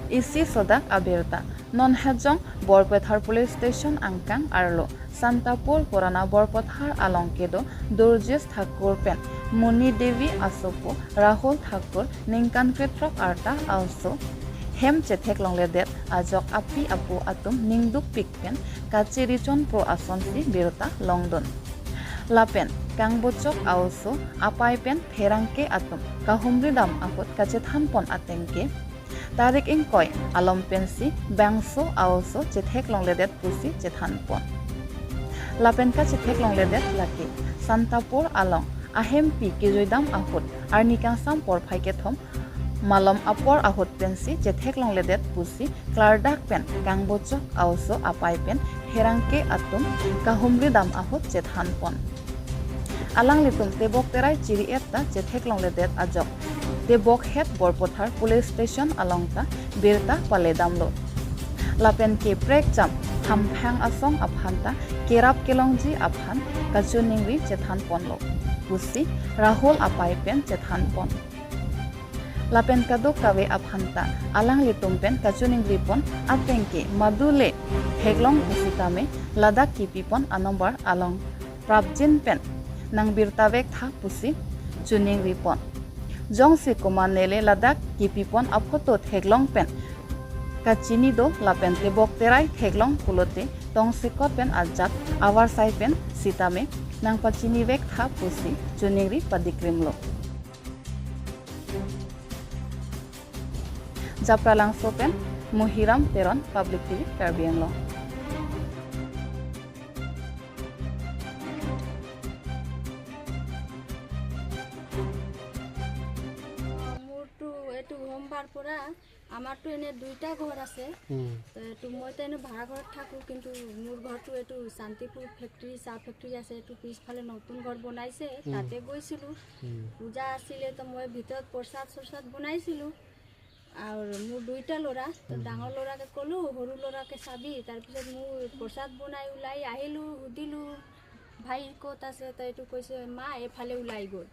isi Adap Abirta non hajong Borpethar Police Station angkang arlo Santapur Purana Borpethar alongkedo Durjis Thakur pen Muni Devi Asopo Rahul Thakur Ningkan Petrok Arta also Hem Chethek Longledet Ajok Api Apu Atum Ningduk Pikpen Kachirichon Pro Asonsi Birta Longdon Lapen Kang Bocok also Apai pen Pherangke Atum Kahumri Dam Akut Kachethan Pon Atengke Tarik Ingkoi Alom Pensi Bangso also Chethek Longledet Pusi Chethan Pon Lapen ka Chethek Longledet Laki Santapur Along Ahem Pi Kijoidam Akut Arnikang Sampor Phaikethom Malom Apor Ahut Pensi Chethek Longledet Pusi Klardak Pen Kang Bocok also Apai pen Herangke Atum Kahumri Dam Ahut Chethan Pon Alang litum tebok terai ciri eta Chethek Longledet ajok tebok het Borpethar Police Station alongta Birta Paledamlo Lapen ke prek jam Hamphang asong aphanta Kerap Kelongji aphan Kachuningri Chethan Ponlo Pusi Rahul Apai pen Chethan Pon Lapen kadok kawe aphanta Alang litum pen Kachuningri pon atengke Madule Heglong Pusitame Ladak Kipipon anombar along Prabjin pen Nang Birtavek Tha Pusi Chuning Ripon Jong si Kumanele Ladak Kipipon Aphoto Heglong pen Kachini do Lapen tebok terai Heglong Kulote Tong Sikot pen Ajak Awar Sai pen Sitame Nang Pachini Vek Tha Pusi Chuning Ri Padikrimlo Japralang Sopen Muhiram Teron Public TV Karbi Anglong আমাৰটো এনে দুইটা ঘৰ আছে তো মই তেনে ভাড়া ঘৰত থাকো কিন্তু মোৰ ঘৰটো এটো শান্তিপুৰ ফ্যাক্টৰি চাহ ফ্যাক্টৰি আছে এটো পিছফালে নতুন ঘৰ বনাইছে তাতে গৈছিলো পূজা আছিল তো মই ভিতৰত প্ৰসাদ বনাইছিলো আৰু মোৰ দুইটা লৰা তো ডাঙৰ লৰাকে কলো সৰু লৰাকে চাবি তাৰ পিছত মোৰ প্ৰসাদ বনাই উলাই আহিলো হুদিলো ভাই ক'ত আছে তো এটো কৈছে মা এফালে উলাই গল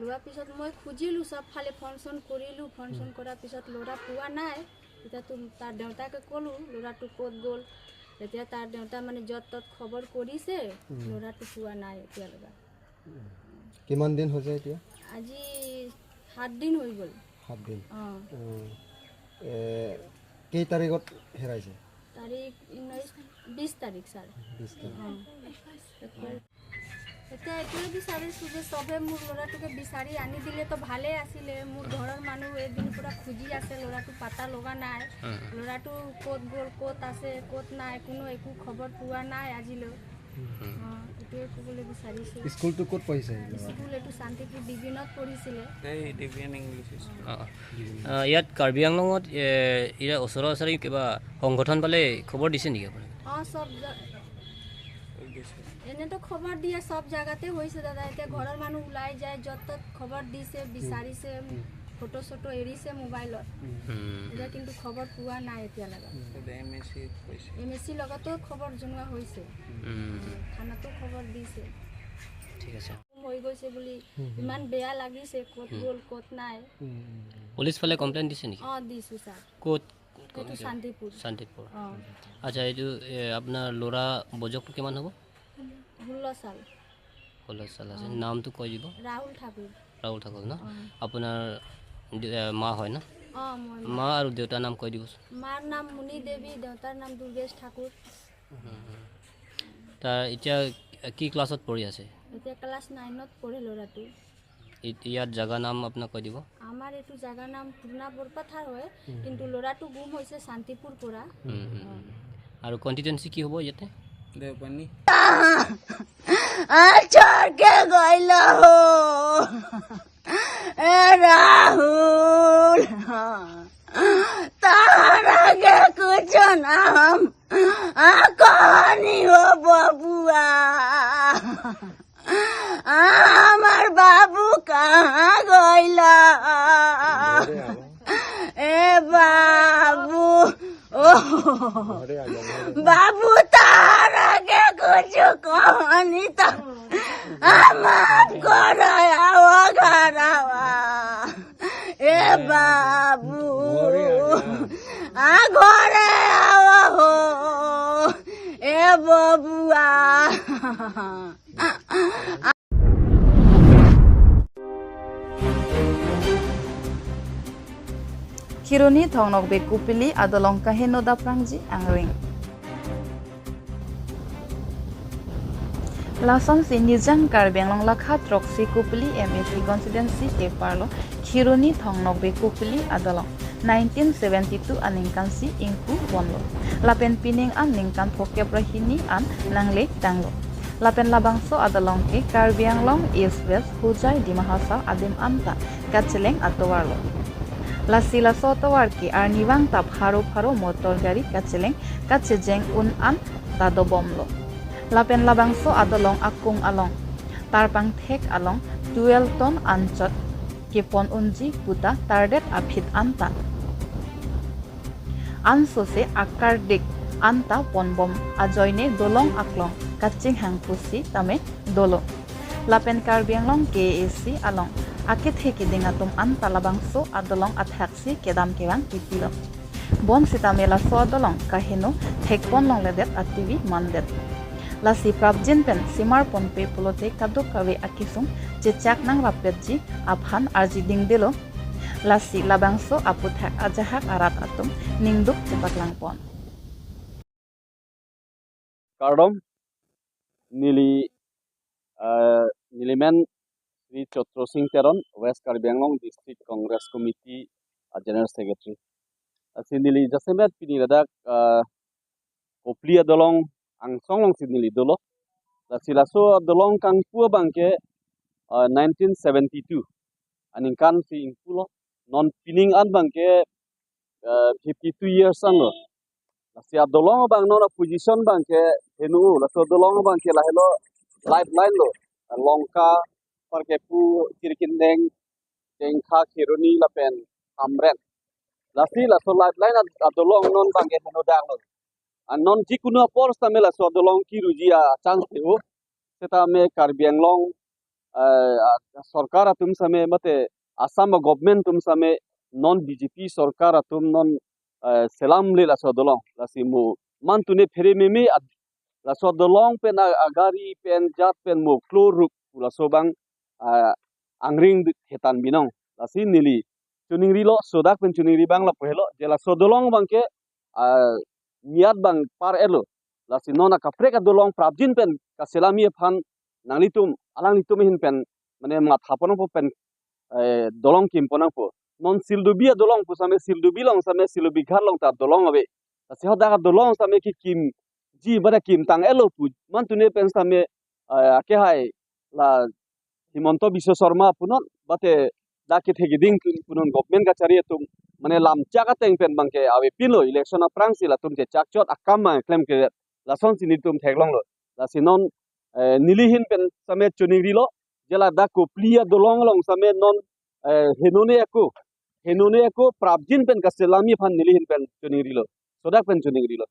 লোৱা পিছত মই খুজিলো সব ফালে ফোন কৰিলো ফোন কৰাৰ পিছত লৰা পোৱা নাই এটা তো তাৰ দেউতাকে কলো লৰাটো ক'ত গল এতিয়া তাৰ দেউতা মানে যত তত খবৰ কৰিছে লৰাটো পোৱা নাই এতিয়া লগা কিমান দিন হৈছে এতিয়া আজি 7 দিন হৈ গল 7 দিন কেই তাৰিখত হেৰাইছে তাৰিখ 20 তাৰিখ স্যাৰ 20 তাৰিখ এটা এটোই বিচাৰিছো যে সবে মোৰ লৰাটোকে বিচাৰি আনি দিলে তো ভালে আছিল মোৰ ঘৰৰ মানুহ এদিন পুৰা খুজি আছে লৰাটো পাতা লগা নাই লৰাটো ক'ত গল ক'ত আছে ক'ত নাই কোনো একো খবৰ পোৱা নাই আজিলৈ এটোই ক'বলৈ বিচাৰিছো স্কুলটো ক'ত পঢ়িছে স্কুল এটো শান্তিপুৰ ডিভিজনত পঢ়িছিলে এই ডিভিজন ইংলিছ ইয়াত কাৰ্বি আংলঙত ইয়া ওচৰা কিবা সংগঠন পালে খবৰ দিছে নেকি আপুনি সব এনে তো খবৰ দিয়ে সব জায়গাতে হইছে দাদা এতিয়া ঘৰৰ মানুহ উলাই যায় যত খবৰ দিছে বিচাৰিছে ফটো ফটো এৰিছে মোবাইলত এটা কিন্তু খবৰ পোৱা নাই এতিয়া লাগা এমএসি লগতো খবৰ জনোৱা হৈছে থানাতো খবৰ দিছে ঠিক আছে হৈ গৈছে বুলি ইমান বেয়া লাগিছে ক'ত গল ক'ত নাই পুলিশ ফালে কমপ্লেইন দিছে নেকি দিছো স্যাৰ ক'ত শান্তিপুৰ আচ্ছা এইটো আপোনাৰ ল'ৰা বজকটো কিমান হ'ব 16 সাল আছে নামটো কৈ দিব ৰাহুল ঠাকুৰ ন আপোনাৰ মা হয় না মা আৰু দেউতাৰ নাম কৈ দিব মাৰ নাম মুনি দেৱী দেউতাৰ নাম দুৰ্গেশ ঠাকুৰ তাৰ এতিয়া কি ক্লাছত পঢ়ি আছে এতিয়া ক্লাস 9ত পঢ়ে ল'ৰাটো ইয়াত জাগা নাম আপোনাক কৈ দিব আমাৰ এটো জাগা নাম পুৰনা বৰপথাৰ হয় কিন্তু ল'ৰাটো গুম হৈছে শান্তিপুৰ পৰা আৰু কনস্টিটুৱেন্সি কি হ'ব ইয়াতে দেওপানী छोड़ के गइलो ए राहुल तारा के कुछ नाम कहानी हो बबुआ हमार बाबू कहाँ गइला ए बाबू बाबू तारा के कुछ कहानी तो माफ करो घरवा ए बाबू ঘরে আও এ বাবুয়া Kiruni thongnok be kupili adolong kaheno daprangji angring. Lason si nijang Karbi Anglong lakha troksi kupili MSc constituency te parlo Kiruni thongnok be kupili adolong 1972 aningkan si ingku bonlo. Lapen pining an ningkan phoke prahini an nangle tanglo. Lapen labangso adolong ke Karbi Anglong East West hujai di mahasa adim anta kacheleng atowarlo. Lasila sotowar ki ar niwang tap haro motor gari kacheleng kachejeng un an tado bomlo. Lapen labangso adolong akung along tarpang thek along 12 ton anchot kipon unji puta tardet aphit anta anso se akar dik anta ponbom ajoine dolong aklong kaching hangpusi tame dolo. Lapen Karbi Anglong KAC along akit heki dingatum anta labangso adolong athaksi kedam kewang kitilo. Bon sitamela so adolong kahino thekpon long ledet ativi mandet. Lasi prabjin pen simar ponpe pulote kaduk kawe akisung cecak nang rapetji aphan arji dingdelo. Lasi labangso aputhak ajahak arat atum ningduk cepak langpon. Kardom nili nilimen Sri Chotro Singh Teron West Karbi Anglong District Congress Committee General Secretary. Sinili jasemet pini radak kopli adolong angsong long sinili dolo. Silaso adolong kang pua bangke 1972 aningkan si ingpulo non pining an bangke 52 years anglo. Si adolong bang nona position bangke henu laso adolong bangke lahelo lifeline lo longka parkepu kirikindeng jengkha kiruni lapen amren lasi laso lifeline adolong non bangke henu dang lo non jikunu apor same laso adolong kirujia chance teo seta me Karbi Anglong सरकार तुम समय मते Assam government तुम समय non BJP सरकार तुम non सलाम ले लासो दलों लासी मु मान तुने फेरे में लासो दलों पे ना अगारी पेन जात पेन मु क्लोर रुक लासो बांग आंग्रिंग हेतान बिनों लासी नीली चुनिंगरी लो सोदाक पेन चुनिंगरी बांग ला पहलो जे लासो दलों बांग के नियात बांग पार एलो लासी नोना कपरे का दलों प्राप्जिन पेन का सलामी फान nanglitum alang litum hin pen mane mat haponong po pen dolong kim ponang po non sildubia dolong po same sildubi long same silubi ghar long ta dolong abe se hoda ka dolong same ki kim ji bada kim tang elo pu man tune pen same ke hai la himonto biswa sharma punon bate daki thegi ding punon government ka chari tum mane lam chaka teng pen bangke abe pilo election a prang sila tum je chakchot akam ma claim ke la son sinitum theglong lo la sinon nilihin pen same chuning rilo jela da ko plia dolong long same non henone ako prabjin pen kaselami phan nilihin pen chuning rilo sodak pen chuning rilo